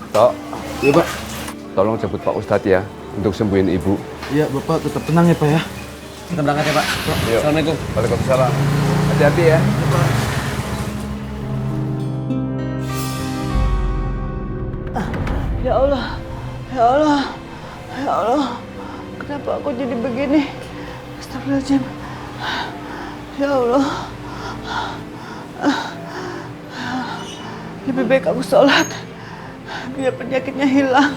Tok, Iya, Pak. tolong jemput Pak Ustadz ya untuk sembuhin ibu. Iya, Bapak tetap tenang ya, Pak ya. Kita berangkat ya, Pak. Assalamualaikum. Waalaikumsalam. Hati-hati ya. Ya Allah, ya Allah, ya Allah. Kenapa aku jadi begini? Astagfirullahaladzim. Ya Allah. Lebih baik aku sholat, biar penyakitnya hilang.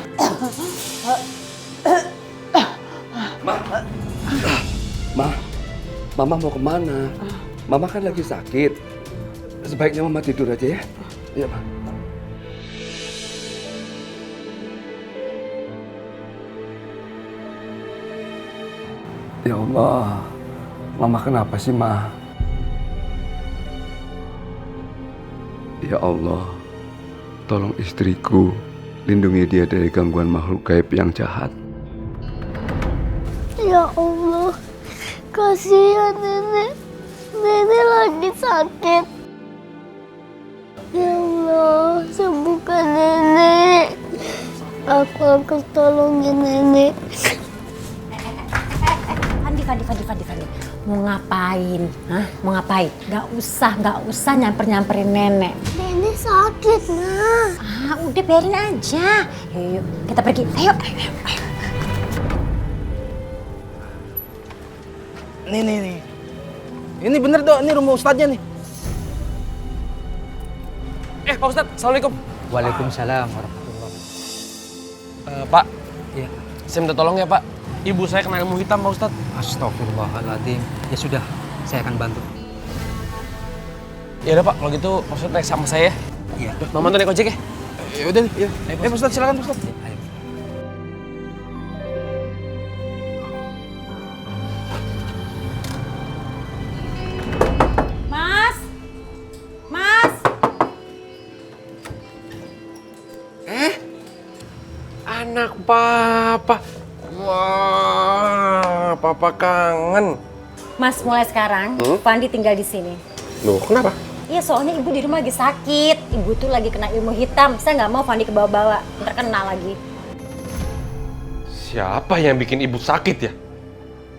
Mama mau kemana? Mama kan lagi sakit. Sebaiknya Mama tidur aja ya. Iya, Ma. Ya Allah, Mama kenapa sih, Ma? Ya Allah, tolong istriku, lindungi dia dari gangguan makhluk gaib yang jahat. Ya Allah, kasihan nenek. Nenek lagi sakit. Ya Allah, sembuhkan nenek. Aku akan tolongin nenek. Fandi. Mau ngapain? Hah? Mau ngapain? Gak usah nyamperin nenek. Nenek sakit, Nah. Ah, udah biarin aja. Yuk, kita pergi. Ayo. Nih. Ini bener dong, ini rumah Ustadznya nih. Pak Ustadz, Assalamualaikum. Waalaikumsalam warahmatullahi. Pak, Iya. saya minta tolong ya Pak. Ibu saya kena ilmu hitam Pak Ustadz. Astagfirullahaladzim. Ya sudah, saya akan bantu. Ya udah Pak, kalau gitu Pak Ustadz naik sama saya. Iya. Mama tuh naik ojek ya? Ya udah nih, ya. Pak Ustadz, silakan Pak Ustadz. Ayo. Mas. Anak Papa. Wah, Papa kangen. Mas, mulai sekarang Fandi tinggal di sini. Loh, kenapa? Iya, soalnya ibu di rumah lagi sakit. Ibu tuh lagi kena ilmu hitam. Saya nggak mau Fandi kebawa-bawa, ntar kena lagi. Siapa yang bikin ibu sakit ya?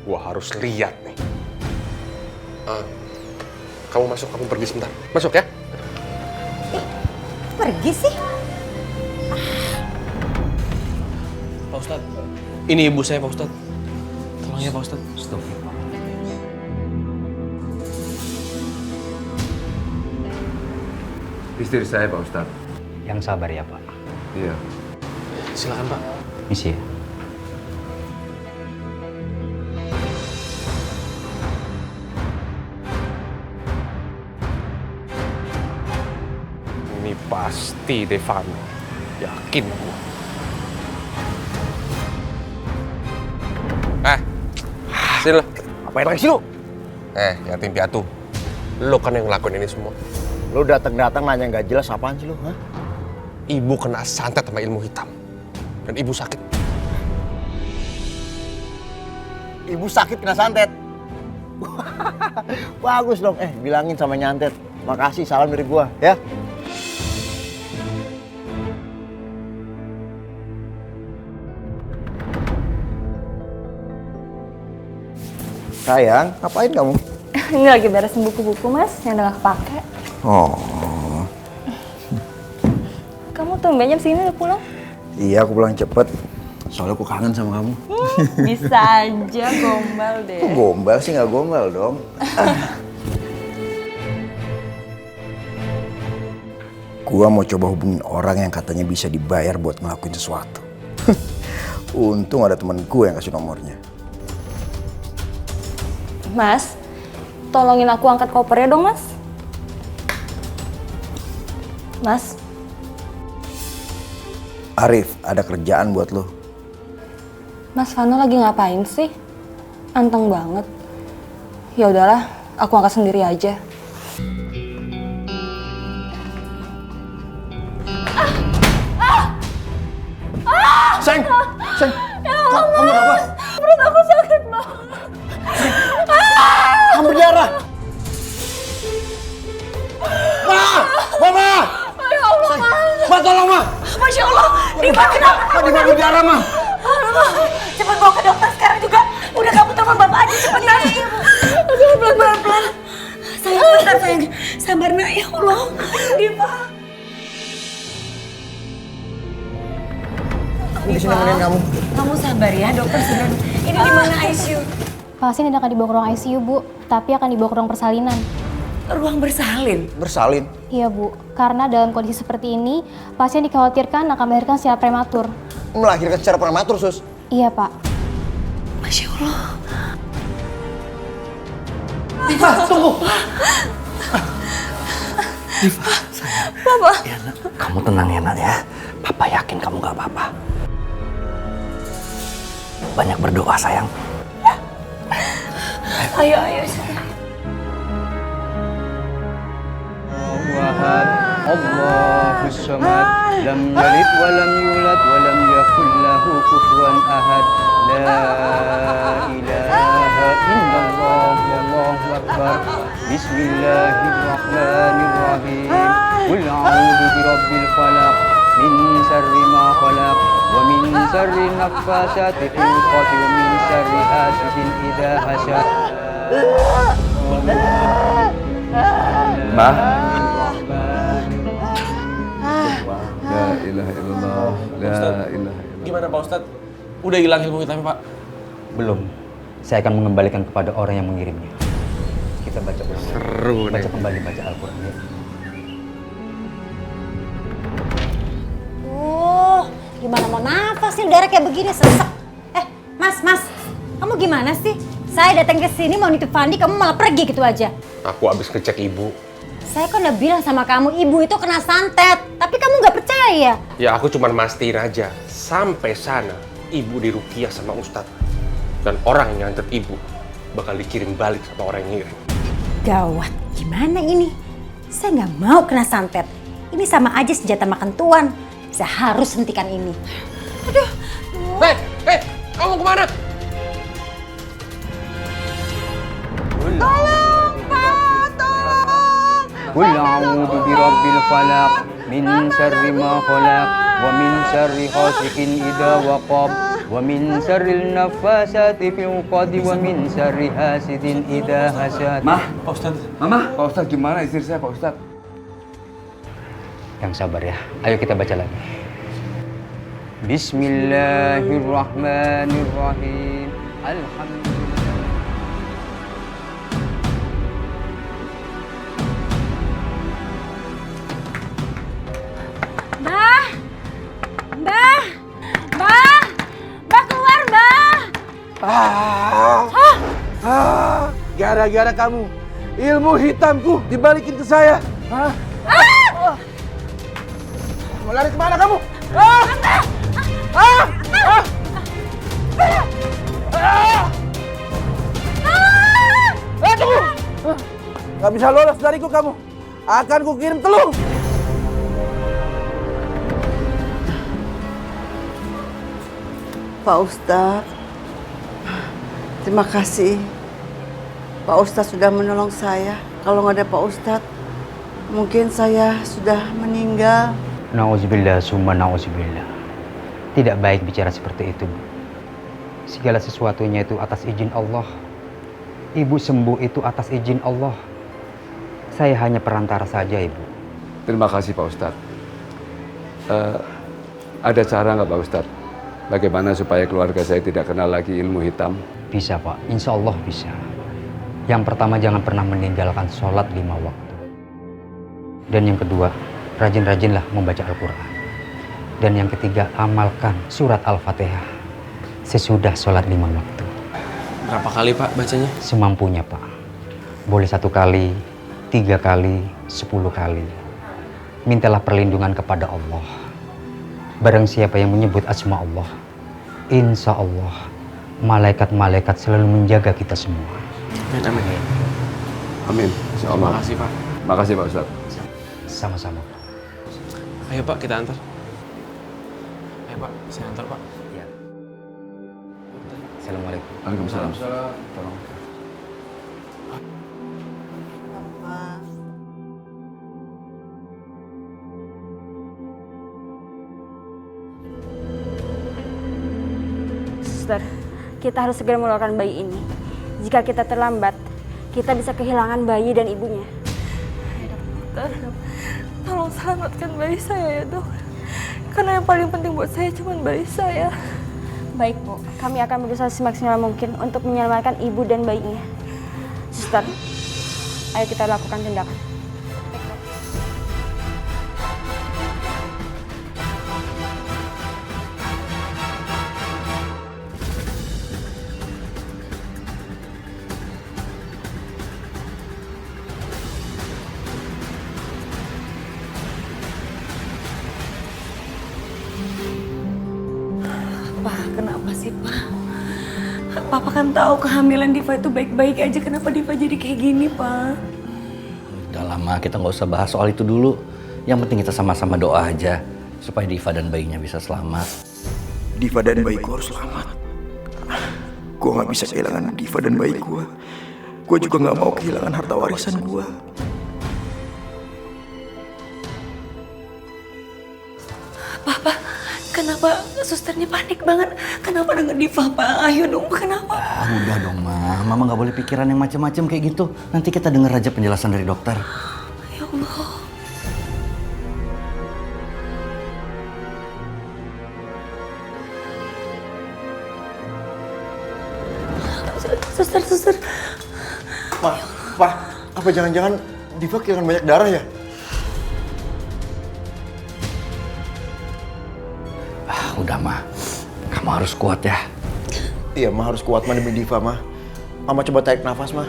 Gua harus lihat nih. Kamu masuk, kamu pergi sebentar. Masuk ya. Pergi sih? Pak Ustadz, ini ibu saya Pak Ustadz. Tolong ya Pak Ustadz. Astagfirullah. Istri saya, Pak Ustadz. Yang sabar ya, Pak. Iya. Silakan Pak. Misi ya. Ini pasti Devano. Yakin gua. Sini lo. Ngapain lagi sih lu? Yatim piatu. Lo kan yang ngelakuin ini semua. Lu datang nanya nggak jelas apaan sih lu, hah? Ibu kena santet sama ilmu hitam. Dan ibu sakit. Ibu sakit kena santet. Bagus dong. Bilangin sama nyantet. Makasih, salam dari gua, ya. Sayang, ngapain kamu? Ini lagi beresin buku-buku, Mas, yang udah gak kepake. Oh. Kamu tumbennya sini udah pulang? Iya, aku pulang cepet. Soalnya aku kangen sama kamu. Bisa aja gombal deh. Kok gombal sih? Nggak gombal dong. Gua mau coba hubungin orang yang katanya bisa dibayar buat ngelakuin sesuatu. Untung ada temen gue yang kasih nomornya. Mas, tolongin aku angkat kopernya dong, Mas. Mas. Arif, ada kerjaan buat lo. Mas Vano lagi ngapain sih? Anteng banget. Ya udahlah, aku angkat sendiri aja. Seng! Kamu apa? Perut aku sakit banget. Kamu berdarah! Mama! Ya Allah, Ma, tolong, Ma! Masya Allah, Diva kenapa? Diva berdarah, Ma! Cepat bawa ke dokter sekarang juga. Udah kamu telepon bapak aja cepetan. Aduh, pelan-pelan. Sayang, bentar sayang. Sabar nak, ya Allah. Diva. Aku di sini nemenin kamu. Kamu sabar ya, dokter sedang. Ini di mana ICU? Pasien tidak akan dibawa ke ruang ICU, Bu, tapi akan dibawa ke ruang persalinan. Ruang bersalin? Bersalin? Iya, Bu. Karena dalam kondisi seperti ini, pasien dikhawatirkan akan melahirkan secara prematur. Melahirkan secara prematur, Sus? Iya, Pak. Masya Allah. Diva, tunggu! Diva, sayang. Papa. Ya, nak. Kamu tenang ya, nak ya. Papa yakin kamu gak apa-apa. Banyak berdoa, sayang. Ya. Ayo. Wahad, Allahus samad, lam yalid wa lam yulad wa lam yakul lahu kufuwan ahad. La ilaha illallah, wallahu akbar. Bismillahirrahmanirrahim. Qul a'udzu birabbil falaq min syarri ma khalaq wa min syarri naffasati fil 'uqad wa min syarri hasidin idza hasad. Ma. La ilaha illallah. La ilaha illallah. Gimana Pak Ustadz? Udah hilang ilmu hitamnya Pak? Belum. Saya akan mengembalikan kepada orang yang mengirimnya. Kita baca ulang. Seru nih. Baca kembali baca Al-Quran ya. Gimana mau nafas nih udara kayak begini sesek. Mas, kamu gimana sih? Saya datang ke sini mau nitip Fandi, kamu malah pergi gitu aja. Aku habis ngecek ibu. Saya kan udah bilang sama kamu, ibu itu kena santet. Tapi kamu nggak percaya. Ya aku cuma mastiin aja. Sampai sana, ibu diruqyah sama Ustadz. Dan orang yang nyantet ibu bakal dikirim balik sama orang yang ngirim. Gawat, gimana ini? Saya nggak mau kena santet. Ini sama aja senjata makan tuan. Saya harus hentikan ini. Aduh. Hei, kamu kemana? Tolong, Pak, tolong. Qul a'udzu birabbil falaq min syarri ma khalaq wa min syarri ghasiqin idza waqab wa min syarril naffasati fil 'uqad wa min syarri hasidin idza hasad. Ma, Pak Ustadz. Mama, Pak Ustadz gimana istri saya, Pak Ustadz? Yang sabar ya. Ayo kita baca lagi. Bismillahirrahmanirrahim. Alhamdulillah. Mbah keluar, Mbah. Gara-gara kamu, ilmu hitamku dibalikin ke saya. Mau lari kemana kamu? Tunggu! Gak bisa lolos dariku kamu. Akan kukirim telur. Pak Ustadz, terima kasih. Pak Ustadz sudah menolong saya. Kalau nggak ada Pak Ustadz, mungkin saya sudah meninggal. Nauzubillah summa nauzubillah. Tidak baik bicara seperti itu, Bu. Segala sesuatunya itu atas izin Allah. Ibu sembuh itu atas izin Allah. Saya hanya perantara saja, Ibu. Terima kasih, Pak Ustadz. Ada cara nggak, Pak Ustadz? Bagaimana supaya keluarga saya tidak kenal lagi ilmu hitam? Bisa, Pak. Insya Allah bisa. Yang pertama, jangan pernah meninggalkan sholat 5 waktu. Dan yang kedua, rajin-rajinlah membaca Al-Quran. Dan yang ketiga, amalkan surat Al-Fatihah sesudah sholat 5 waktu. Berapa kali Pak bacanya? Semampunya, Pak. Boleh 1 kali, 3 kali, 10 kali. Mintalah perlindungan kepada Allah. Barang siapa yang menyebut asma Allah, insya Allah malaikat-malaikat selalu menjaga kita semua. Amin. Amin. Insya Allah. Makasih Pak. Makasih, Pak Ustadz. Sama-sama, Pak. Ayo Pak, kita antar. Ayo Pak, saya antar Pak. Ya. Assalamualaikum. Waalaikumsalam. Tolong. Suster, kita harus segera mengeluarkan bayi ini. Jika kita terlambat, kita bisa kehilangan bayi dan ibunya. Dokter, tolong selamatkan bayi saya ya dok. Karena yang paling penting buat saya cuma bayi saya. Baik Bu, kami akan berusaha semaksimal mungkin untuk menyelamatkan ibu dan bayinya. Suster, ayo kita lakukan tindakan. Pak, kenapa sih Pak? Papa kan tahu kehamilan Diva itu baik-baik aja. Kenapa Diva jadi kayak gini Pak? Udah lama kita nggak usah bahas soal itu dulu. Yang penting kita sama-sama doa aja supaya Diva dan bayinya bisa selamat. Diva dan bayiku harus selamat. Gue nggak bisa kehilangan Diva dan bayi gue. Gue juga nggak mau kehilangan harta warisan gue. Papa, kenapa susternya panik banget? Kenapa dengan Diva Pak? Ayo dong, kenapa? Udah dong Ma, Mama nggak boleh pikiran yang macam-macam kayak gitu. Nanti kita denger aja penjelasan dari dokter. Ya Allah. Suster. Pak, apa jangan-jangan Diva kehilangan banyak darah ya? Udah Ma, kamu harus kuat ya. Iya, Ma harus kuat Ma demi Diva, Ma. Mama coba tarik nafas, Ma.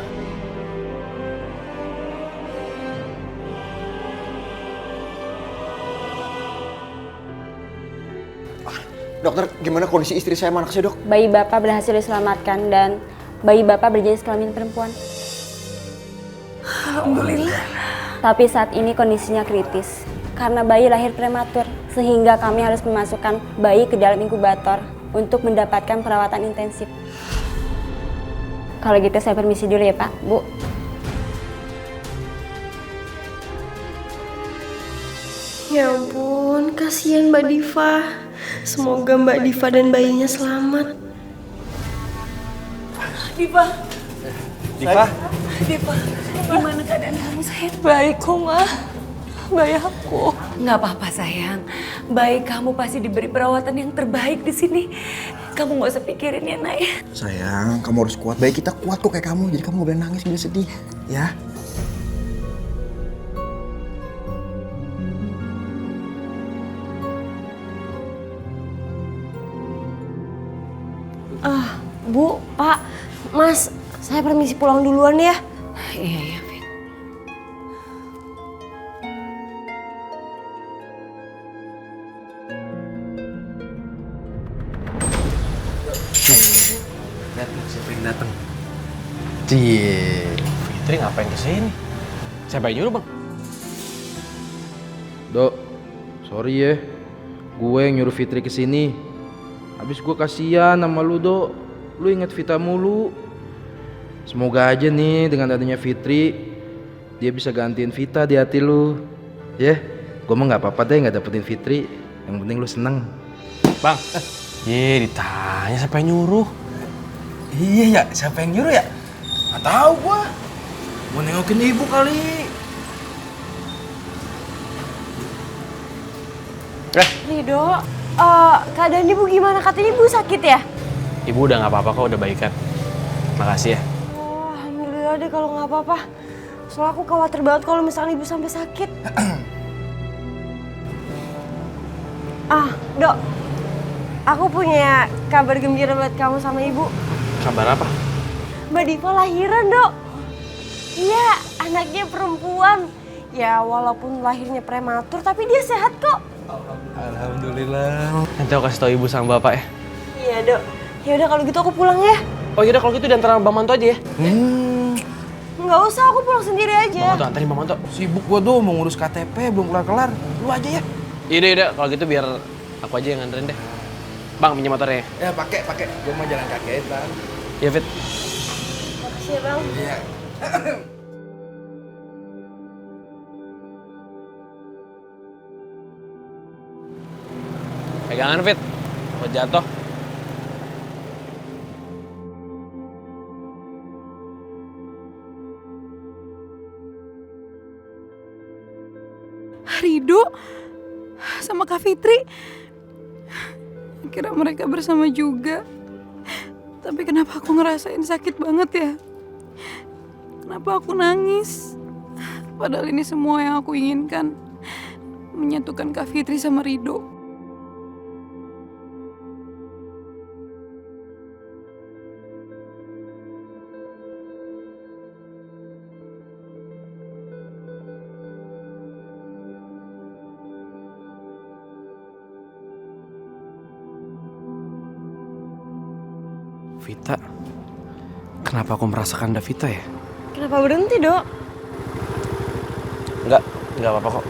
Dokter, gimana kondisi istri saya sama anak saya, Dok? Bayi Bapak berhasil diselamatkan dan bayi Bapak berjenis kelamin perempuan. Alhamdulillah. Tapi saat ini kondisinya kritis karena bayi lahir prematur sehingga kami harus memasukkan bayi ke dalam inkubator untuk mendapatkan perawatan intensif. Kalau gitu saya permisi dulu ya Pak, Bu. Ya ampun, kasihan Mbak Diva. Semoga Mbak Diva dan bayinya selamat. Diva, gimana keadaan kamu sayang? Baik kok Ma. Bayi aku. Nggak apa-apa sayang. Bayi kamu pasti diberi perawatan yang terbaik di sini. Kamu nggak usah pikirin ya Nak ya. Sayang, kamu harus kuat. Bayi kita kuat kok kayak kamu. Jadi kamu gak boleh nangis, gak boleh sedih. Ya? Bu, Pak, Mas, saya permisi pulang duluan ya. Iya. Lihat siapa yang datang. Cie, Fitri ngapain kesini? Siapa yang nyuruh Bang? Dok, sorry ya, gue yang nyuruh Fitri kesini. Habis gue kasihan sama lu Dok, lu inget Vita mulu. Semoga aja nih dengan adanya Fitri, dia bisa gantiin Vita di hati lu. Ya, gue mah nggak apa-apa deh nggak dapetin Fitri, yang penting lu seneng. Bang, ditanya siapa yang nyuruh? Iya ya, siapa yang nyuruh ya? Gak tahu gua. Mau nengokin ibu kali. Rido, keadaan ibu gimana? Katanya ibu sakit ya? Ibu udah gak apa-apa kok, udah baikan. Makasih ya. Oh, alhamdulillah deh kalau nggak apa-apa. Soalnya aku khawatir banget kalau misalnya ibu sampai sakit. Dok, aku punya kabar gembira buat kamu sama ibu. Kabar apa? Mbak Diva lahiran, Dok. Iya, anaknya perempuan. Ya, walaupun lahirnya prematur, tapi dia sehat kok. Alhamdulillah. Nanti aku kasih tau ibu sama bapak ya. Iya, Dok. Ya udah kalau gitu aku pulang ya. Oh yaudah kalau gitu diantar Bang Manto aja ya. Nggak usah, aku pulang sendiri aja. Bang Manto, antarin Bang Manto. Sibuk gua tuh mau ngurus KTP belum kelar-kelar. Lu aja ya. Yaudah, kalau gitu biar aku aja yang nganterin deh. Bang, pinjam motornya. Ya pakai. Gua mau jalan kaki ntar. Iya, Fit. Makasih ya, Bang. Iya. Pegangan, Fit. Mau jatuh. Ridho sama Kak Fitri. Kira mereka bersama juga. Tapi kenapa aku ngerasain sakit banget ya? Kenapa aku nangis? Padahal ini semua yang aku inginkan. Menyatukan Kak Fitri sama Ridho. Vita, kenapa aku merasakan ada Vita ya? Kenapa berhenti, Dok? Enggak apa-apa kok.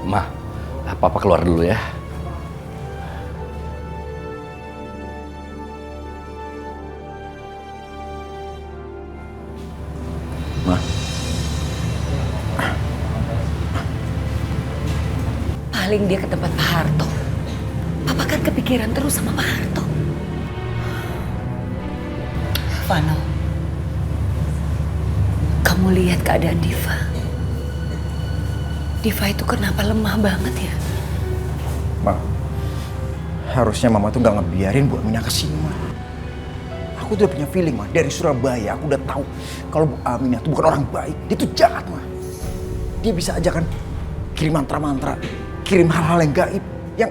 Ma, Papa keluar dulu ya. Ma. Paling dia ke tempat Pak Harto. Papa kan kepikiran terus sama Pak Harto. Vano, kamu lihat keadaan Diva. Diva itu kenapa lemah banget ya? Ma, harusnya Mama tuh gak ngebiarin Bu Aminah kesini, Ma. Aku tuh udah punya feeling, Ma. Dari Surabaya aku udah tahu kalau Bu Aminah tuh bukan orang baik. Dia tuh jahat, Ma. Dia bisa aja kan kirim mantra-mantra, kirim hal-hal yang gaib yang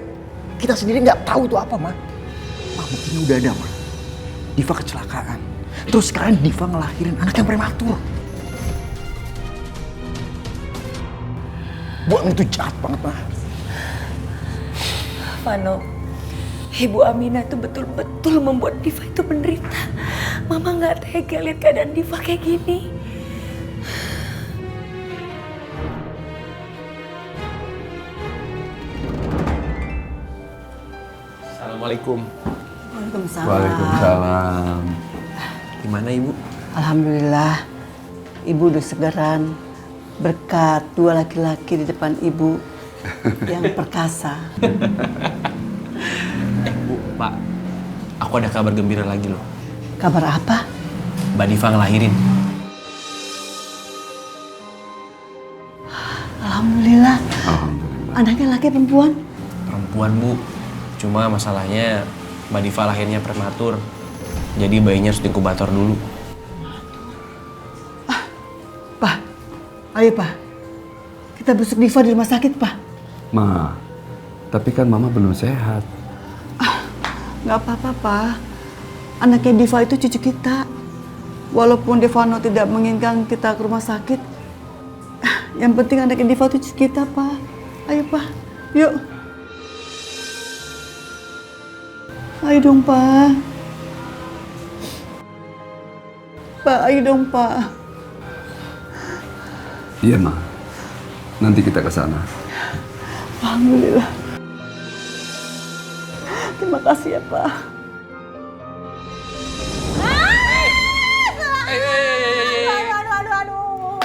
kita sendiri nggak tahu itu apa, Ma. Ma, buktinya udah ada, Ma. Diva kecelakaan. Terus sekarang Diva ngelahirin anak yang prematur. Bu Aminah itu jahat banget, Ma. Vano, Ibu Aminah itu betul-betul membuat Diva itu menderita. Mama nggak tega lihat keadaan Diva kayak gini. Assalamualaikum. Waalaikumsalam. Waalaikumsalam. Gimana Ibu? Alhamdulillah, Ibu udah segaran. Berkat dua laki-laki di depan Ibu yang perkasa. Bu, Pak, aku ada kabar gembira lagi loh. Kabar apa? Mbak Diva ngelahirin. Alhamdulillah. Anaknya laki perempuan? Perempuan, Bu. Cuma masalahnya Mbak Diva lahirnya prematur. Jadi bayinya harus diinkubator dulu. Ayo, Pak. Kita besuk Diva di rumah sakit, Pak. Ma, tapi kan Mama belum sehat. Nggak apa-apa, Pak. Anaknya Diva itu cucu kita. Walaupun Devano tidak menginginkan kita ke rumah sakit, yang penting anaknya Diva itu cucu kita, Pak. Ayo, Pak. Yuk. Ayo dong, Pak. Pak, ayo dong, Pak. Iya, Ma. Nanti kita ke sana. Alhamdulillah. Terima kasih ya, Pak. Aduh.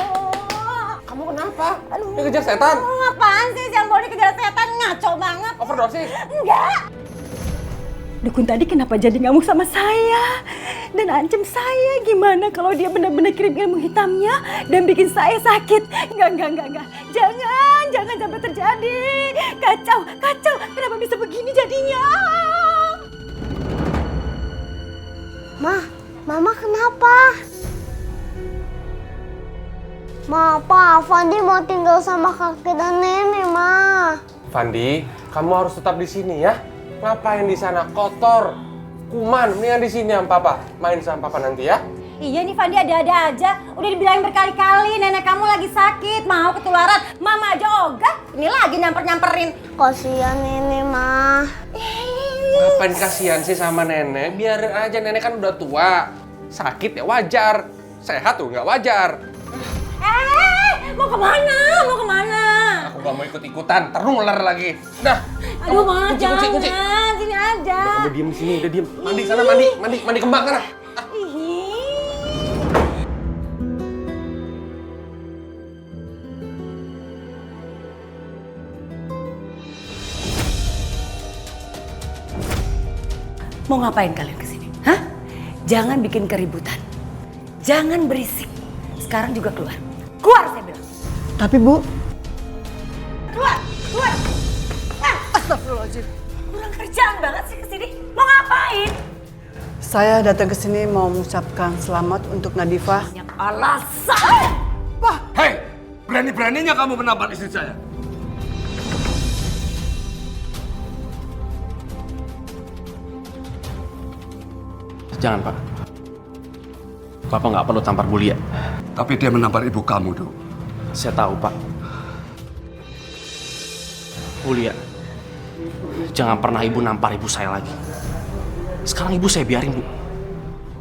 Kamu kenapa? Dikejar setan? Apaan sih yang bawa dikejar setan? Ngaco banget. Overdosis? Enggak. Dukun tadi kenapa jadi ngamuk sama saya dan ancam saya? Gimana kalau dia benar-benar kirim ilmu hitamnya dan bikin saya sakit? Enggak. Jangan sampai terjadi. Kacau. Kenapa bisa begini jadinya? Mama kenapa? Ma, Pak, Fandi mau tinggal sama kakek dan nenek, Ma. Fandi, kamu harus tetap di sini ya. Ngapain di sana kotor, kuman, mendingan di sini sama Papa. Main sama Papa nanti ya. Iya nih Fandi ada-ada aja. Udah dibilangin berkali-kali nenek kamu lagi sakit, mau ketularan. Mama aja ogah, ini lagi nyamperin. Kasihan nenek, Ma. Ngapain kasihan sih sama nenek? Biarin aja, nenek kan udah tua. Sakit ya wajar. Sehat tuh nggak wajar. Mau kemana? Mau kemana? Aku gak mau ikut-ikutan, terular lagi. Udah. Aduh, Mas, kunci. jangan. Sini aja. Udah diem sini, udah diem. Mandi sana, mandi kembang sana. Mau ngapain kalian kesini? Hah? Jangan bikin keributan. Jangan berisik. Sekarang juga keluar. Keluar saya bilang. Tapi Bu, Keluar. astagfirullahaladzim. Kurang kerjaan banget sih kesini. Mau ngapain? Saya datang ke sini mau mengucapkan selamat untuk Nadifah. Banyak alasan. Hei, berani-beraninya kamu menampar istri saya. Jangan, Pak. Bapak nggak perlu tampar Bulia. Tapi dia menampar ibu kamu, Dok. Saya tahu, Pak. Bulia, jangan pernah ibu nampar ibu saya lagi. Sekarang ibu saya biarin, Bu.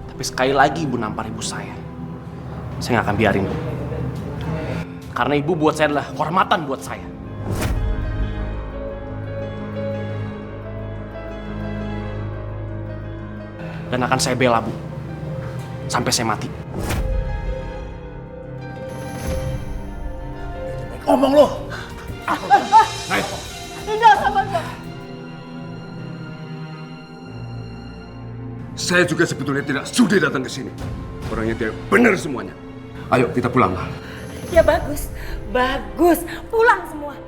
Tapi sekali lagi ibu nampar ibu saya nggak akan biarin, Bu. Karena ibu buat saya adalah kehormatan buat saya. Dan akan saya bela, Bu. Sampai saya mati. Ngomong lo. Tidak, sabar. Saya juga sebetulnya tidak sudi datang ke sini. Orangnya tidak benar semuanya. Ayo kita pulang. Ya bagus. Pulang semua.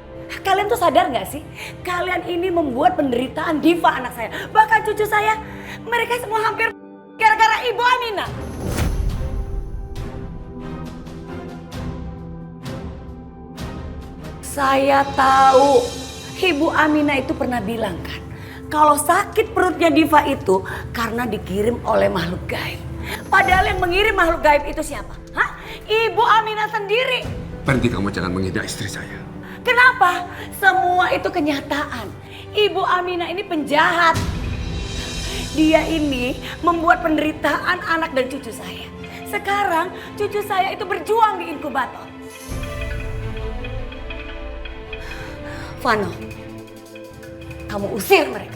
Kalian tuh sadar nggak sih? Kalian ini membuat penderitaan Diva anak saya. Bahkan cucu saya. Mereka semua hampir gara-gara Ibu Aminah. Saya tahu Ibu Aminah itu pernah bilang kan, kalau sakit perutnya Diva itu karena dikirim oleh makhluk gaib. Padahal yang mengirim makhluk gaib itu siapa? Hah? Ibu Aminah sendiri. Berhenti, kamu jangan menghina istri saya. Kenapa? Semua itu kenyataan. Ibu Aminah ini penjahat. Dia ini membuat penderitaan anak dan cucu saya. Sekarang cucu saya itu berjuang di inkubator. Vano, kamu usir mereka.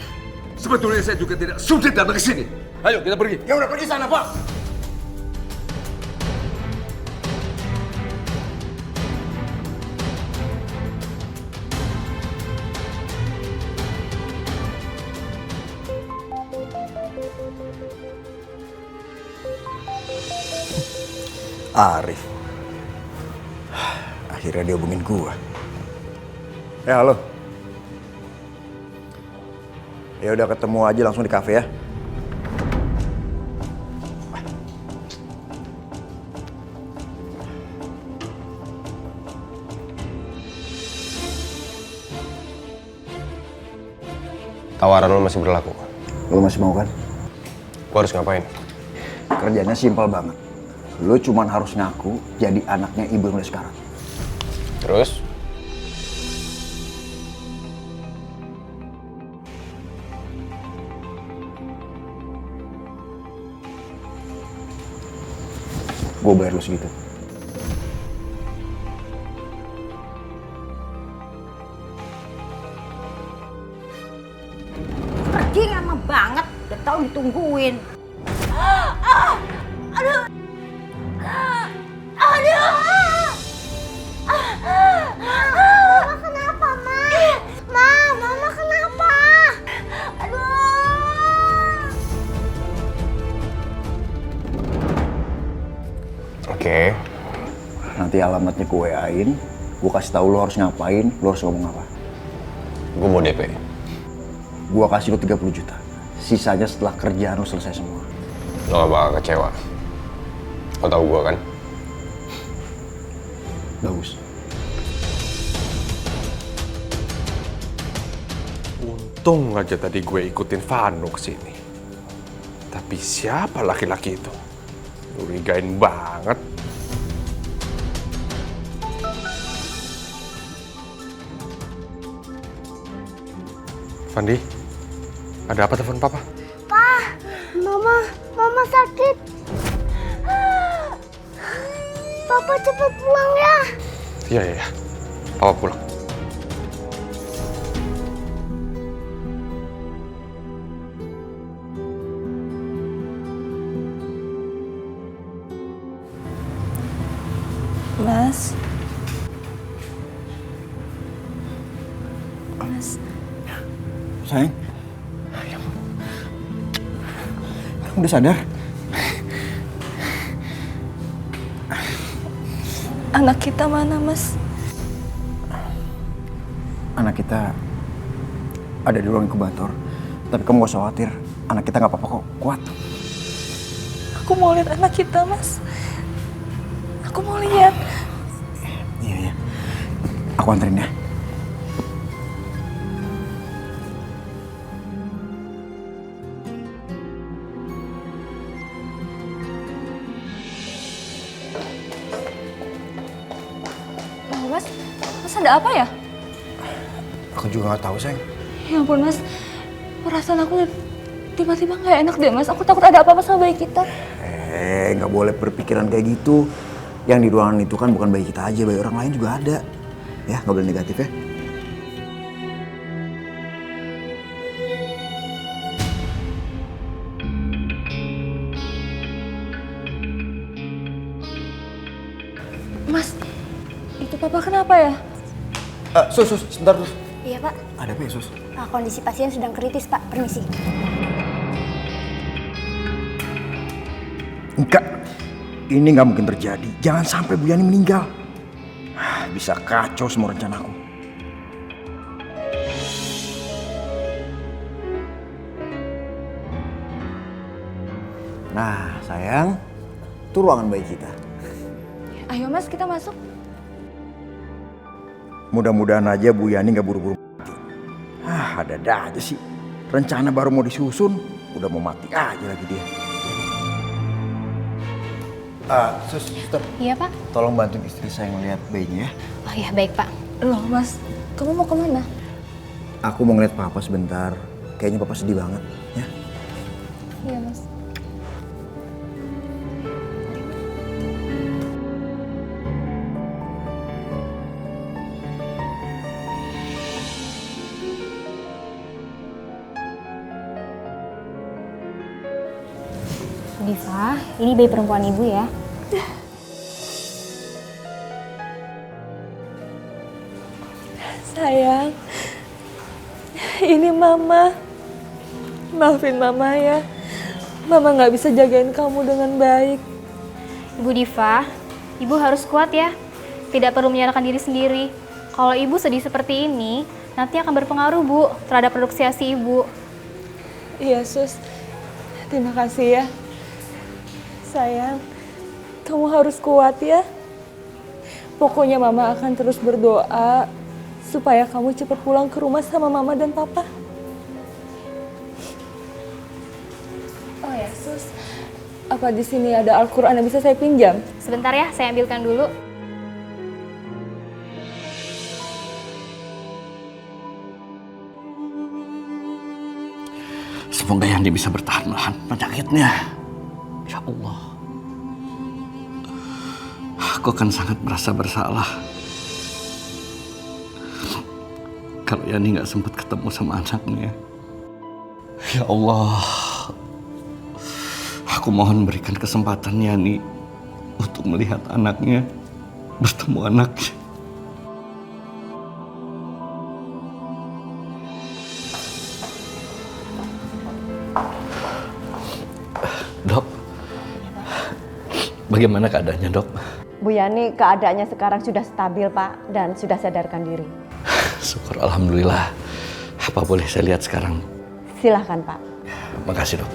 Sebetulnya saya juga tidak sudi datang ke sini. Ayo kita pergi. Ya udah pergi sana, Pak. Arif. Akhirnya dia hubungin gua. Ya, halo. Ya udah ketemu aja langsung di kafe ya. Tawaran lo masih berlaku. Lo masih mau kan? Gue harus ngapain? Kerjanya simpel banget. Lo cuman harus ngaku jadi anaknya ibu mulai sekarang. Terus? Gue bayar lo segitu. Pergi lama banget, udah tahu ditungguin. Aduh. Mama kenapa, Ma? Mama kenapa? Aduh. Oke. Nanti alamatnya gue WA-in, gue kasih tahu lo harus ngapain, lo harus ngomong apa. Gue mau DP. Gue kasih lo 30 juta. Sisanya setelah kerjaan lo selesai semua. Lo gak bakal kecewa. Lo tau gue kan? Bagus. Untung aja tadi gue ikutin Vano kesini. Tapi siapa laki-laki itu? Curigain banget. Fandi, ada apa telepon papa? Pa, mama sakit. Papa cepet pulang ya. Iya. Papa pulang. Mas. Sayang. Kamu udah sadar? Anak kita mana, Mas? Anak kita ada di ruang inkubator. Tapi kamu gak usah khawatir. Anak kita gak apa-apa kok. Kuat. Aku mau lihat anak kita, Mas. Aku mau lihat. Iya. Aku anterin ya. Mas ada apa ya? Aku juga gak tahu, sayang. Ya ampun Mas, perasaan aku tiba-tiba nggak enak deh Mas. Aku takut ada apa-apa sama bayi kita. Gak boleh berpikiran kayak gitu. Yang di ruangan itu kan bukan bayi kita aja, bayi orang lain juga ada. Ya, gak boleh negatif ya. Mas, itu papa kenapa ya? Sus, sebentar Sus. Iya Pak. Ada apa ya Sus? Kondisi pasien sedang kritis Pak, permisi. Enggak, ini nggak mungkin terjadi. Jangan sampai Bu Yani meninggal. Bisa kacau semua rencanaku. Nah, sayang, itu ruangan bayi kita. Ayo Mas, kita masuk. Mudah-mudahan aja Bu Yani nggak buru-buru mati. Ada aja sih. Rencana baru mau disusun, udah mau mati aja lagi dia. Suster. Iya Pak. Tolong bantuin istri saya ngeliat bayinya ya. Oh iya baik Pak. Loh Mas, kamu mau kemana? Aku mau ngeliat Papa sebentar. Kayaknya Papa sedih banget ya. Iya Mas. Diva, ini bayi perempuan ibu ya. Sayang, ini Mama. Maafin Mama ya. Mama nggak bisa jagain kamu dengan baik. Ibu Diva, ibu harus kuat ya. Tidak perlu menyalahkan diri sendiri. Kalau ibu sedih seperti ini, nanti akan berpengaruh Bu terhadap produksi ASI ibu. Iya Sus, terima kasih ya. Sayang, kamu harus kuat ya. Pokoknya Mama akan terus berdoa supaya kamu cepat pulang ke rumah sama Mama dan Papa. Oh ya Sus, apa di sini ada Al-Quran yang bisa saya pinjam? Sebentar ya, saya ambilkan dulu. Semoga Yani bisa bertahan menahan penyakitnya. Ya Allah. Aku akan sangat merasa bersalah kalau Yani nggak sempat ketemu sama anaknya. Ya Allah. Aku mohon berikan kesempatan Yani untuk melihat anaknya, bertemu anaknya. Dok, bagaimana keadaannya dok? Bu Yani keadaannya sekarang sudah stabil Pak dan sudah sadarkan diri. Syukur alhamdulillah. Apa boleh saya lihat sekarang? Silahkan Pak. Makasih dok.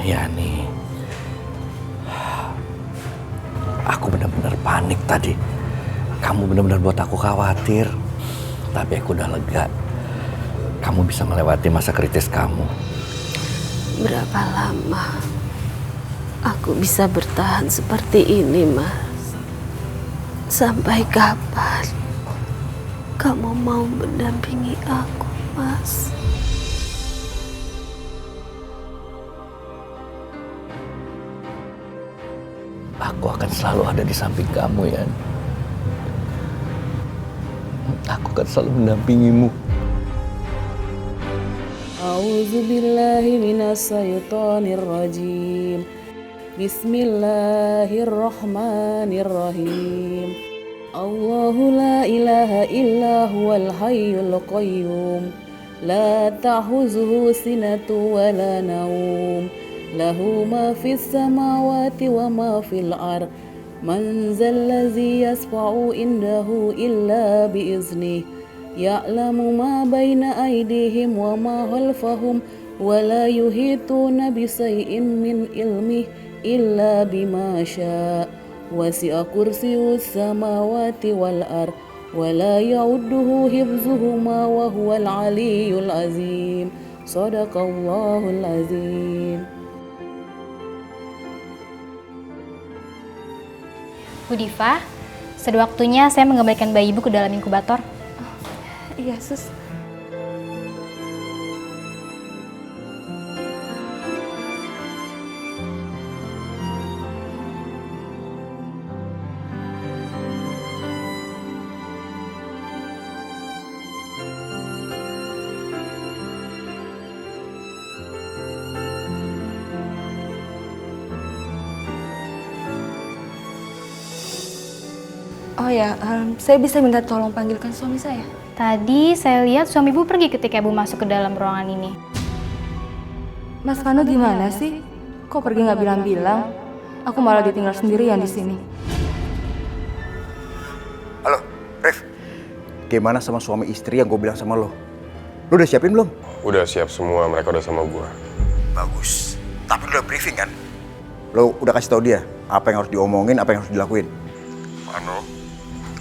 Yani, aku benar-benar panik tadi. Kamu benar-benar buat aku khawatir. Tapi aku udah lega. Kamu bisa melewati masa kritis kamu. Berapa lama aku bisa bertahan seperti ini, Mas? Sampai kapan kamu mau mendampingi aku, Mas? Aku akan selalu ada di samping kamu, ya. Aku akan selalu mendampingimu. A'udzu billahi minasyaitonir rajim. Bismillahirrahmanirrahim. Allahu la ilaha illa huwal hayyul qayyum. La ta'khuzuhu sinatu wa la naum. Lahu ma fis samawati wa ma fil ard. Man zallazi yasfa'u indahu illa biiznih. Ya'lamu ma baina aydihim wa ma khalfahum wa la yuhituna bisay'in min ilmih illa bima syaa. Wasi'a kursiyyus samawati wal ard wa la ya'udduhu hifdzuhuma wa huwal aliyyul azim. Shadaqallahul azim. Bu Diva, sudah waktunya saya mengembalikan bayi ibu ke dalam inkubator. Iya, Sus. Oh ya, saya bisa minta tolong panggilkan suami saya? Tadi saya lihat suami ibu pergi ketika ibu masuk ke dalam ruangan ini. Mas Vano gimana sih? Kok pergi nggak bilang-bilang? Aku malah ditinggal sendirian di sini. Halo, Ref. Gimana sama suami istri yang gue bilang sama lo? Lo udah siapin belum? Udah siap semua, mereka udah sama gue. Bagus. Tapi lo udah briefing kan? Lo udah kasih tau dia apa yang harus diomongin, apa yang harus dilakuin? Mano,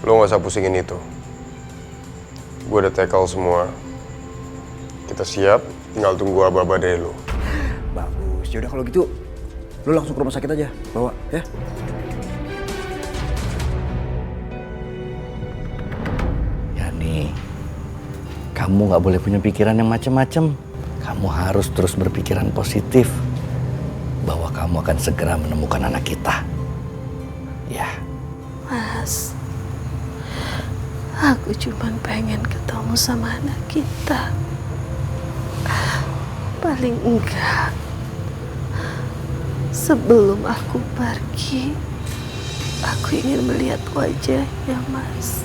lo gak usah pusingin itu. Gue udah tackle semua. Kita siap, tinggal tunggu aba-aba dari lo. Bagus, yaudah kalau gitu lo langsung ke rumah sakit aja, bawa ya. Yani, kamu gak boleh punya pikiran yang macam-macam. Kamu harus terus berpikiran positif bahwa kamu akan segera menemukan anak kita. Ya. Mas, aku cuma pengen ketemu sama anak kita. Paling enggak, sebelum aku pergi, aku ingin melihat wajahnya, Mas.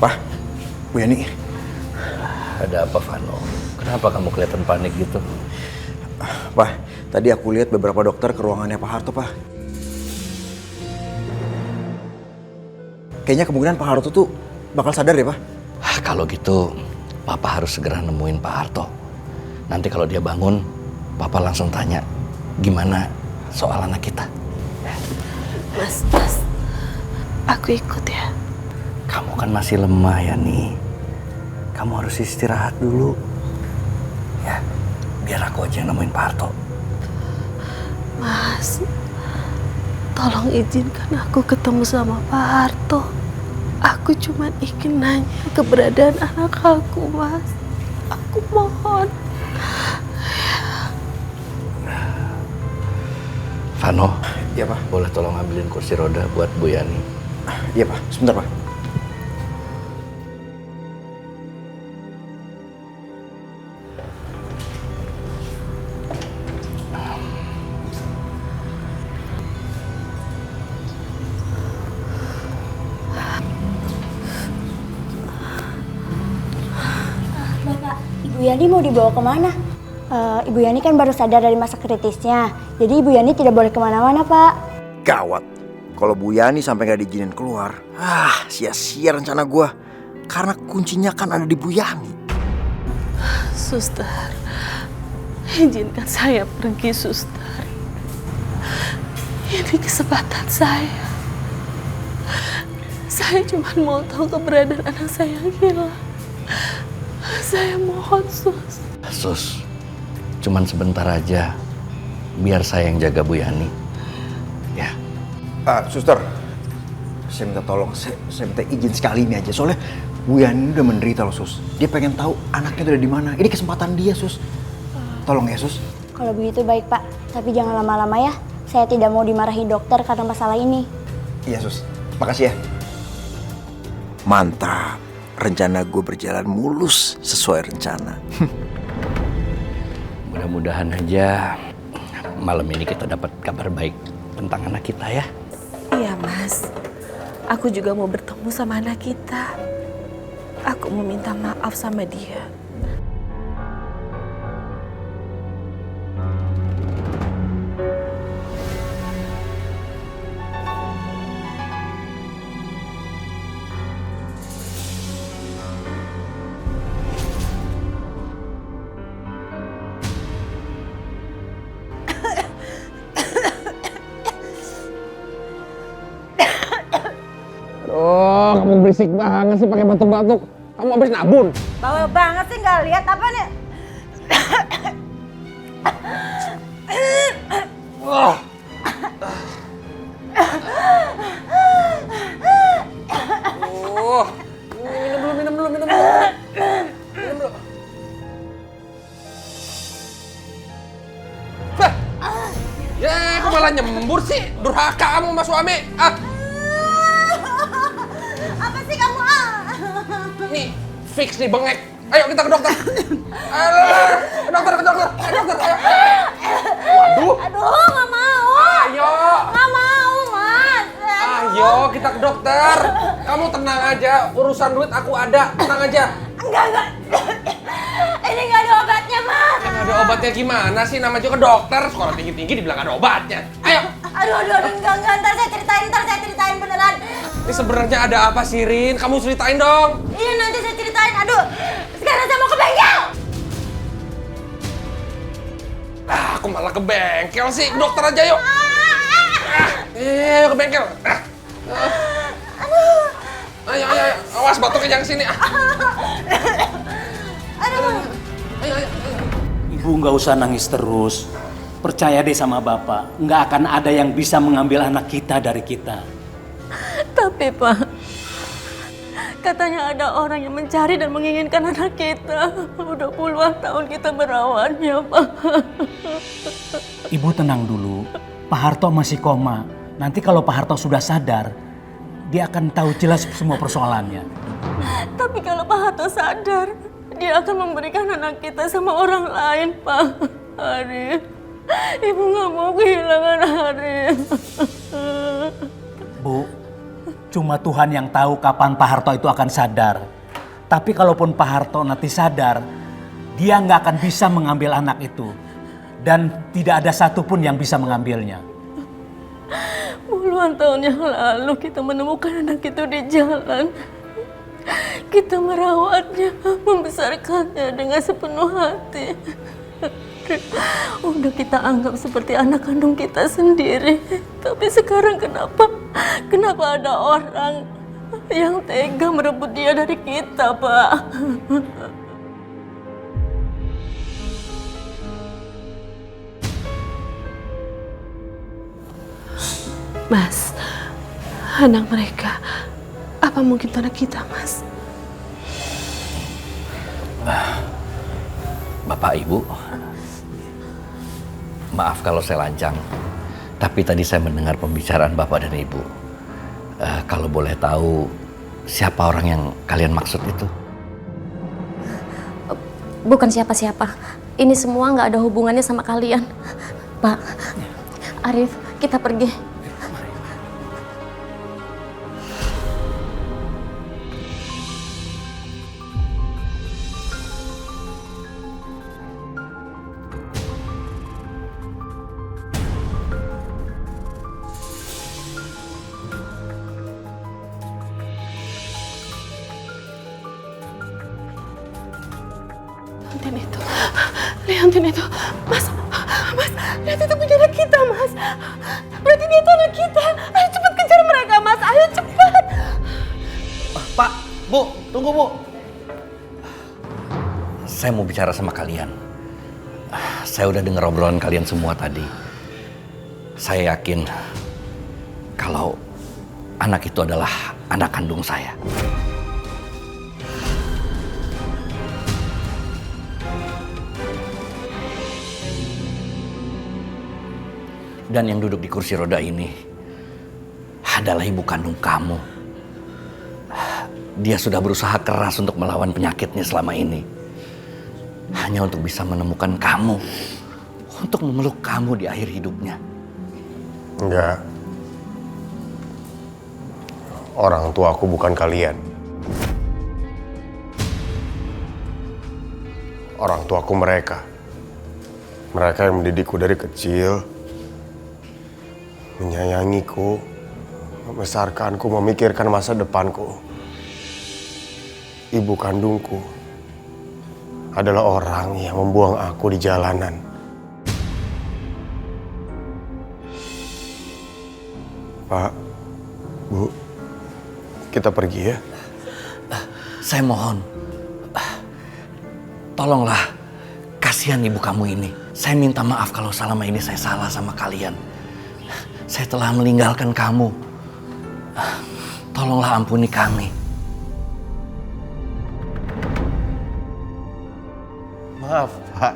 Pak, Bu Yani. Ada apa, Vano? Kenapa kamu kelihatan panik gitu? Pak, tadi aku lihat beberapa dokter ke ruangannya Pak Harto, Pak. Kayaknya kemungkinan Pak Harto tuh bakal sadar deh, Pak. Kalau gitu, Papa harus segera nemuin Pak Harto. Nanti kalau dia bangun, Papa langsung tanya, gimana soal anak kita? Mas, aku ikut ya. Kamu kan masih lemah ya nih. Kamu harus istirahat dulu. Ya, biar aku aja yang nemuin Pak Harto. Mas, tolong izinkan aku ketemu sama Pak Harto. Aku cuma ingin nanya keberadaan anak aku, Mas. Aku mohon. Vano, iya Pak. Boleh tolong ambilin kursi roda buat Bu Yani? Iya Pak, sebentar Pak. Bapak, Ibu Yani mau dibawa kemana? Ibu Yani kan baru sadar dari masa kritisnya. Jadi Ibu Yani tidak boleh kemana-mana, Pak. Gawat. Kalau Bu Yani sampai nggak diizinin keluar, sia-sia rencana gua. Karena kuncinya kan ada di Bu Yani. Suster, izinkan saya pergi, Suster. Ini kesempatan saya. Saya cuma mau tahu keberadaan anak saya yang hilang. Saya mohon, Sus. Sus, cuman sebentar aja. Biar saya yang jaga Bu Yani. Ya. Suster, saya minta tolong, saya minta izin sekali ini aja. Soalnya Bu Yani udah menderita loh, Sus. Dia pengen tahu anaknya tuh ada di mana. Ini kesempatan dia, Sus. Tolong ya, Sus. Kalau begitu baik Pak, tapi jangan lama-lama ya. Saya tidak mau dimarahi dokter karena masalah ini. Iya Sus, makasih ya. Mantap, rencana gue berjalan mulus sesuai rencana. Mudah-mudahan aja malam ini kita dapat kabar baik tentang anak kita ya. Iya Mas, aku juga mau bertemu sama anak kita. Aku mau minta maaf sama dia. Oh, kamu berisik banget sih pakai batuk-batuk. Kamu habis nabun. Bawel banget sih, nggak lihat apa nih? Wah. Oh, minum dulu. Minum dulu. Ya, kok malah nyembur sih? Durhaka kamu sama suami. Apa sih kamu? Nih, fix nih bengek. Ayo kita ke dokter. Ke dokter. Ayo. Waduh. Aduh, nggak mau. Ayo. Nggak mau, Mas. Ayo kita ke dokter. Kamu tenang aja. Urusan duit aku ada. Tenang aja. Enggak. Ini nggak ada obatnya, Mas. Nggak ada obatnya gimana sih? Nama juga ke dokter. Sekolah tinggi-tinggi dibilang ada obatnya. Ayo. Aduh, enggak. Ntar saya ceritain beneran. Ini sebenarnya ada apa sih, Rin? Kamu ceritain dong. Iya, nanti saya ceritain. Aduh, sekarang saya mau ke bengkel. Aku malah ke bengkel sih. Ke dokter aja yuk. Ayo ke bengkel. Ayo. Awas batuknya jangan sini. Ayo. Ibu nggak usah nangis terus. Percaya deh sama Bapak. Nggak akan ada yang bisa mengambil anak kita dari kita. Tapi Pak, katanya ada orang yang mencari dan menginginkan anak kita. Udah puluhan tahun kita merawatnya, Pak. Ibu tenang dulu. Pak Harto masih koma. Nanti kalau Pak Harto sudah sadar, dia akan tahu jelas semua persoalannya. Tapi kalau Pak Harto sadar, dia akan memberikan anak kita sama orang lain, Pak. Arif, Ibu nggak mau kehilangan Arif. Bu, cuma Tuhan yang tahu kapan Pak Harto itu akan sadar. Tapi kalaupun Pak Harto nanti sadar, dia nggak akan bisa mengambil anak itu. Dan tidak ada satupun yang bisa mengambilnya. Puluhan tahun yang lalu kita menemukan anak itu di jalan. Kita merawatnya, membesarkannya dengan sepenuh hati. Udah kita anggap seperti anak kandung kita sendiri. Tapi sekarang kenapa ada orang yang tega merebut dia dari kita, Pak? Mas, anak mereka, apa mungkin itu anak kita, Mas? Bapak, Ibu, maaf kalau saya lancang, tapi tadi saya mendengar pembicaraan Bapak dan Ibu. Kalau boleh tahu, siapa orang yang kalian maksud itu? Bukan siapa-siapa. Ini semua nggak ada hubungannya sama kalian. Pak, Arif, kita pergi. Lihatin itu, Mas, lihat itu penjara kita, Mas. Berarti dia itu anak kita. Ayo cepat kejar mereka, Mas. Ayo cepat. Pak, Bu, tunggu Bu. Saya mau bicara sama kalian. Saya udah dengar obrolan kalian semua tadi. Saya yakin kalau anak itu adalah anak kandung saya. Dan yang duduk di kursi roda ini adalah ibu kandung kamu. Dia sudah berusaha keras untuk melawan penyakitnya selama ini. Hanya untuk bisa menemukan kamu. Untuk memeluk kamu di akhir hidupnya. Enggak. Orang tua aku bukan kalian. Orang tuaku mereka. Mereka yang mendidikku dari kecil. Menyayangiku. Membesarkanku, memikirkan masa depanku. Ibu kandungku adalah orang yang membuang aku di jalanan. Pak, Bu, kita pergi ya. Saya mohon, tolonglah, kasihan ibu kamu ini. Saya minta maaf kalau selama ini saya salah sama kalian. Saya telah meninggalkan kamu. Tolonglah ampuni kami. Maaf, Pak.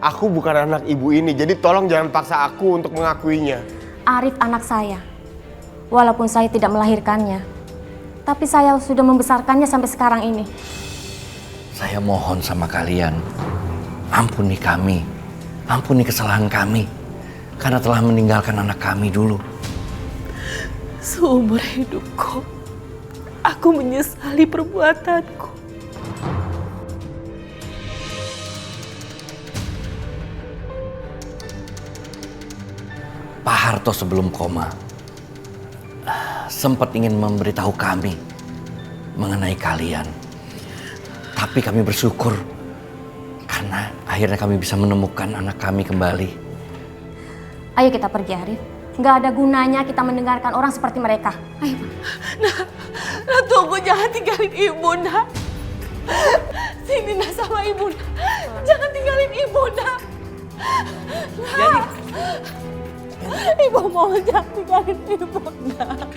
Aku bukan anak ibu ini, jadi tolong jangan paksa aku untuk mengakuinya. Arif anak saya. Walaupun saya tidak melahirkannya, tapi saya sudah membesarkannya sampai sekarang ini. Saya mohon sama kalian, ampuni kami, ampuni kesalahan kami, karena telah meninggalkan anak kami dulu. Seumur hidupku, aku menyesali perbuatanku. Pak Harto sebelum koma sempat ingin memberitahu kami mengenai kalian. Tapi kami bersyukur karena akhirnya kami bisa menemukan anak kami kembali. Ayo kita pergi, Arif. Nggak ada gunanya kita mendengarkan orang seperti mereka. Ayo. Nah, tunggu, jangan tinggalin ibu, nak. Sini, nak, sama ibu, nak. Jangan tinggalin ibu, nak. Nah. Ibu mohon jangan tinggalin ibu, nak.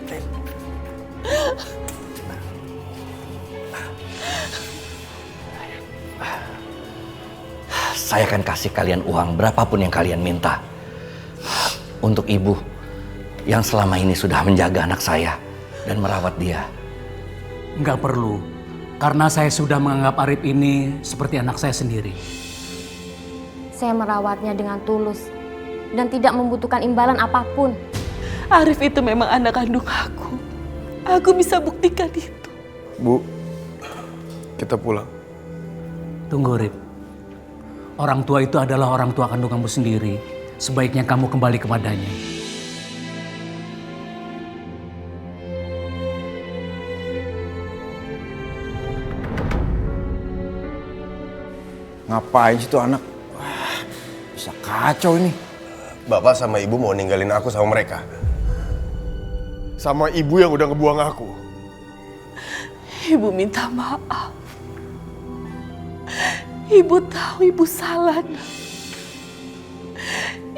Saya akan kasih kalian uang berapapun yang kalian minta. Untuk ibu yang selama ini sudah menjaga anak saya dan merawat dia. Nggak perlu, karena saya sudah menganggap Arif ini seperti anak saya sendiri. Saya merawatnya dengan tulus dan tidak membutuhkan imbalan apapun. Arif itu memang anak kandung aku. Aku bisa buktikan itu. Bu, kita pulang. Tunggu, Rip. Orang tua itu adalah orang tua kandung kamu sendiri. Sebaiknya kamu kembali kepadanya. Ngapain sih tuh anak? Wah, bisa kacau ini. Bapak sama ibu mau ninggalin aku sama mereka. Sama ibu yang udah ngebuang aku. Ibu minta maaf. Ibu tahu ibu salah, nak.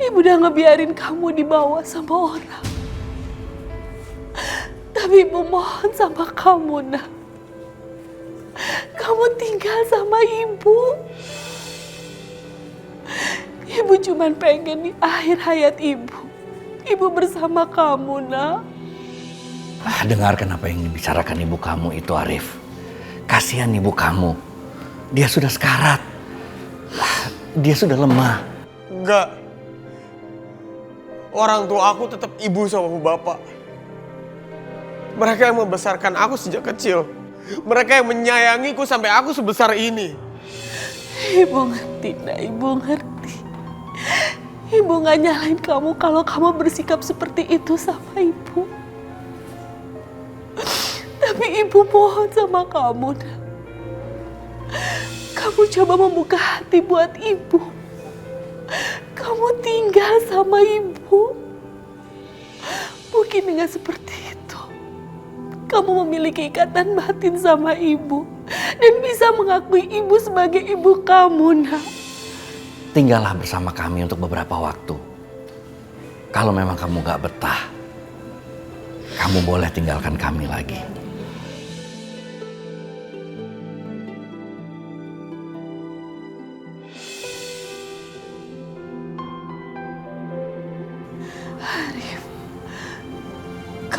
Ibu udah ngebiarin kamu dibawa sama orang. Tapi ibu mohon sama kamu, nak. Kamu tinggal sama ibu. Ibu cuma pengen di akhir hayat ibu bersama kamu, nak. Dengarkan apa yang dibicarakan ibu kamu itu, Arif. Kasihan ibu kamu. Dia sudah sekarat. Dia sudah lemah. Enggak. Orang tua aku tetap ibu sama bapak. Mereka yang membesarkan aku sejak kecil. Mereka yang menyayangiku sampai aku sebesar ini. Ibu ngerti, nak. Ibu ngerti. Ibu gak nyalain kamu kalau kamu bersikap seperti itu sama ibu. Tapi ibu mohon sama kamu, nak. Kamu coba membuka hati buat ibu. Kamu tinggal sama ibu. Mungkin dengan seperti itu, kamu memiliki ikatan batin sama ibu. Dan bisa mengakui ibu sebagai ibu kamu, nak. Tinggallah bersama kami untuk beberapa waktu. Kalau memang kamu gak betah, kamu boleh tinggalkan kami lagi.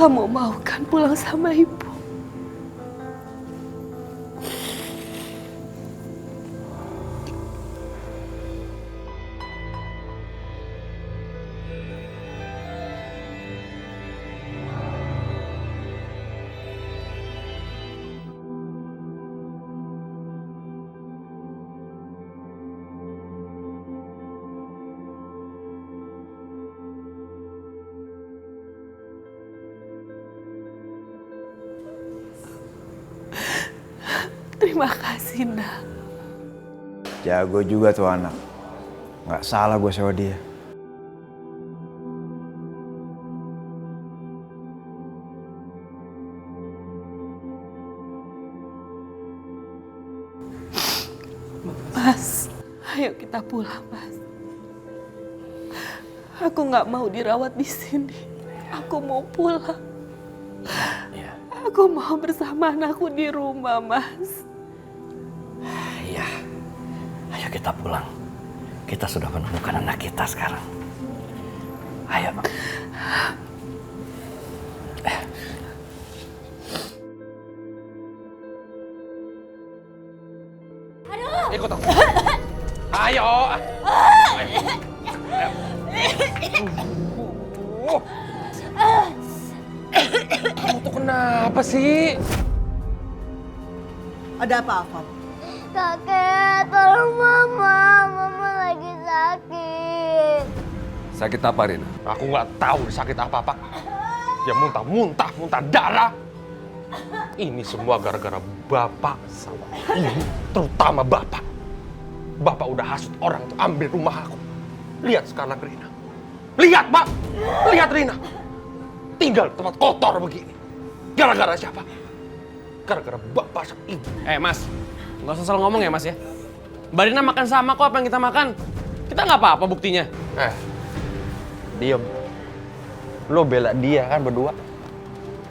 Kamu mau kan pulang sama ibu? Terima kasih, Nak. Jago juga tuh anak. Nggak salah gue sewa dia. Mas, ayo kita pulang, Mas. Aku nggak mau dirawat di sini. Aku mau pulang. Aku mau bersama anakku di rumah, Mas. Iya. Ayo kita pulang. Kita sudah menemukan anak kita sekarang. Ayo. Ikut aku. Ayo. Kamu tuh kenapa sih? Ada apa, Afam? Kakek, tolong mama. Mama lagi sakit. Sakit apa, Rina? Aku nggak tahu sakit apa-apa. Ya muntah darah. Ini semua gara-gara bapak sama ibu, terutama bapak. Bapak udah hasut orang untuk ambil rumah aku. Lihat sekarang Rina. Lihat, Pak. Lihat Rina. Tinggal di tempat kotor begini. Gara-gara siapa? Gara-gara bapak sama ibu. Mas, nggak usah salah ngomong ya Mas ya. Mbak Rina makan sama kok apa yang kita makan. Kita nggak apa-apa buktinya. Diam. Lo bela dia kan berdua.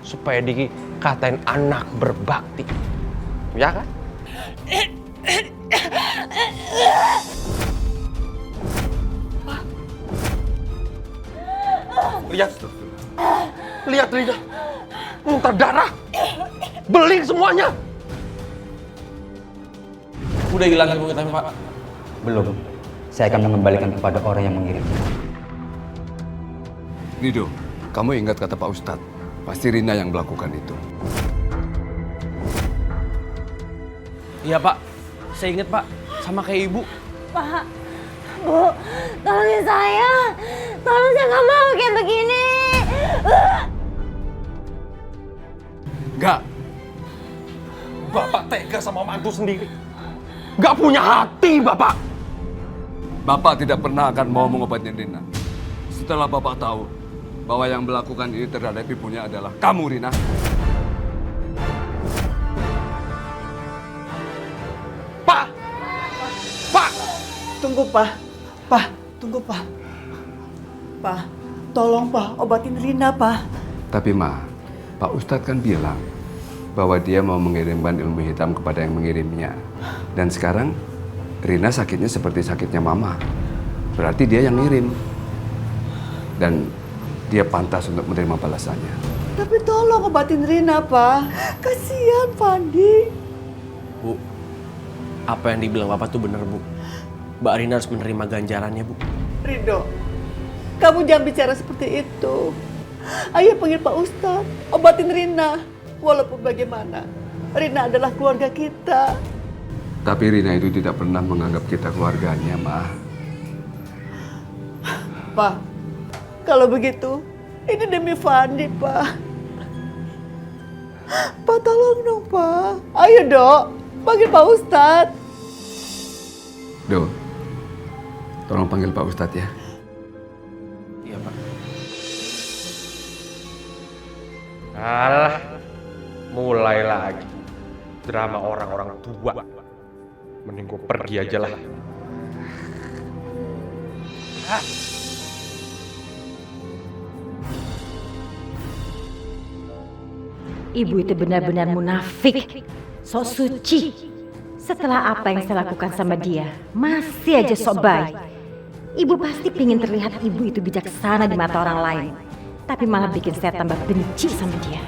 Supaya dikatain anak berbakti. Ya kan? Lihat Rina. Muntah darah. Beling semuanya. Udah hilang ilmu kita, Pak? Belum. Saya akan mengembalikan kepada orang yang mengirimnya. Nido, kamu ingat kata Pak Ustadz. Pasti Rina yang melakukan itu. Iya, Pak. Saya ingat, Pak. Sama kayak Ibu. Pak, Bu, tolongin saya. Tolong, saya nggak mau kayak begini. Enggak. Bapak tega sama mantu sendiri. Gak punya hati, Bapak. Bapak tidak pernah akan mau mengobatin Rina. Setelah Bapak tahu bahwa yang melakukan ini terhadap ibunya adalah kamu, Rina. Pak! Pak! Tunggu, Pak. Pak, tunggu, Pak. Pak, tolong, Pak, obatin Rina, Pak. Tapi, Ma, Pak Ustadz kan bilang bahwa dia mau mengirimkan ilmu hitam kepada yang mengirimnya. Dan sekarang Rina sakitnya seperti sakitnya Mama. Berarti dia yang ngirim. Dan dia pantas untuk menerima balasannya. Tapi tolong obatin Rina, Pak. Kasihan Pandi. Bu, apa yang dibilang Bapak tuh bener, Bu. Mbak Rina harus menerima ganjarannya, Bu. Rido, kamu jangan bicara seperti itu. Ayo panggil Pak Ustadz, obatin Rina. Walaupun bagaimana, Rina adalah keluarga kita. Tapi Rina itu tidak pernah menganggap kita keluarganya, Ma. Pak, kalau begitu, ini demi Fandi, Pak. Pak, tolong dong, Pak. Ayo, Dok. Panggil Pak Ustadz. Do, tolong panggil Pak Ustadz ya. Iya, Pak. Alah, mulai lagi drama orang-orang tua. Mending gue pergi aja lah. Ibu itu benar-benar munafik, sok suci. Setelah apa yang saya lakukan sama dia, masih aja sok baik. Ibu pasti ingin terlihat ibu itu bijaksana di mata orang lain. tapi malah bikin saya tambah benci sama dia.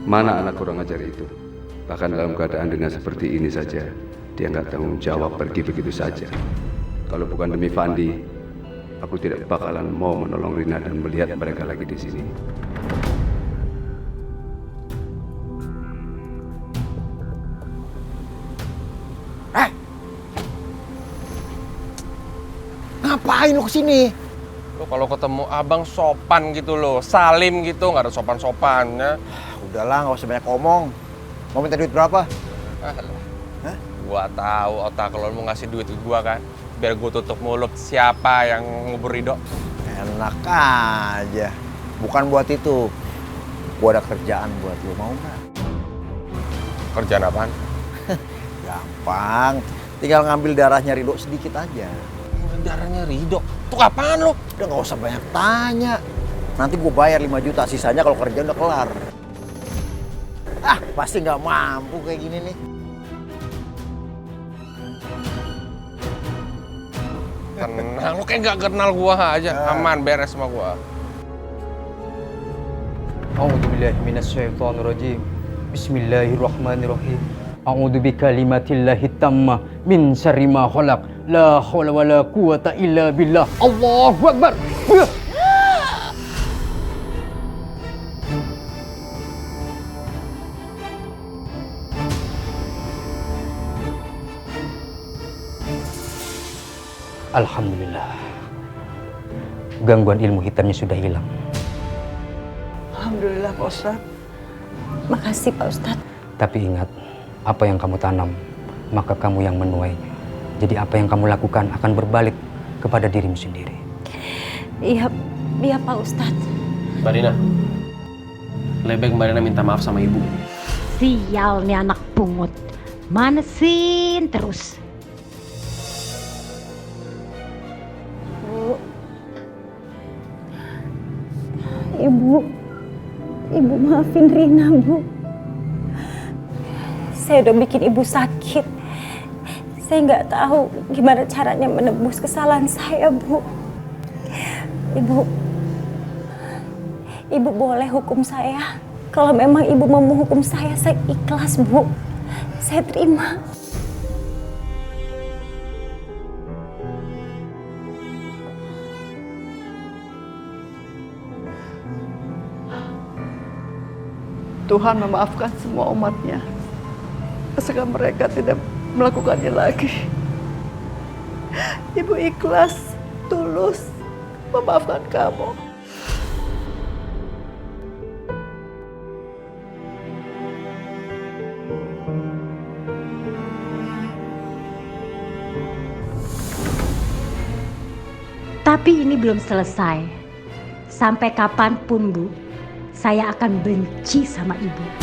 Mana anak kurang ajar itu? Bahkan dalam keadaan Rina seperti ini saja, dia nggak tanggung jawab pergi begitu saja. Kalau bukan demi Fandi, aku tidak bakalan mau menolong Rina dan melihat mereka lagi di sini. Ngapain lo kesini? Lo kalau ketemu abang sopan gitu lo, salim gitu, nggak ada sopan-sopannya. Udahlah, nggak usah banyak ngomong. Mau minta duit berapa? Hah? Gua tahu otak lo mau ngasih duit ke gua kan, biar gua tutup mulut siapa yang ngubur Ridho. Enak aja. Bukan buat itu. Gua ada kerjaan buat lo, mau nggak? Kerjaan apaan? Gampang. Tinggal ngambil darahnya Ridho sedikit aja. Darahnya Ridho? Untuk apaan lo? Udah nggak usah banyak tanya. Nanti gue bayar 5 juta, sisanya kalau kerja udah kelar. Ah, pasti nggak mampu kayak gini nih. Tenang, lo kayak nggak kenal gua aja. Aman, beres sama gua. A'udzubillahi minasyaitonirrajim. Bismillahirrahmanirrahim. A'udzu bikalimatillahi tammah min syarri ma khalaq. La haula wala quwata illa billah. Allahu akbar. Alhamdulillah. Gangguan ilmu hitamnya sudah hilang. Alhamdulillah Pak Ustadz. Makasih Pak Ustadz. Tapi ingat, apa yang kamu tanam, maka kamu yang menuainya. Jadi apa yang kamu lakukan akan berbalik kepada dirimu sendiri. Iya Pak Ustadz. Mbak Rina, lebih baik Mbak Rina minta maaf sama ibu. Sial nih anak pungut. Manesin terus. Ibu maafin Rina, Bu. Saya udah bikin Ibu sakit. Saya nggak tahu gimana caranya menebus kesalahan saya, Bu. Ibu boleh hukum saya. Kalau memang Ibu mau menghukum saya ikhlas, Bu. Saya terima. Tuhan memaafkan semua umatnya. Asalkan mereka tidak melakukannya lagi. Ibu ikhlas, tulus memaafkan kamu. Tapi ini belum selesai. Sampai kapanpun, Bu, saya akan benci sama Ibu.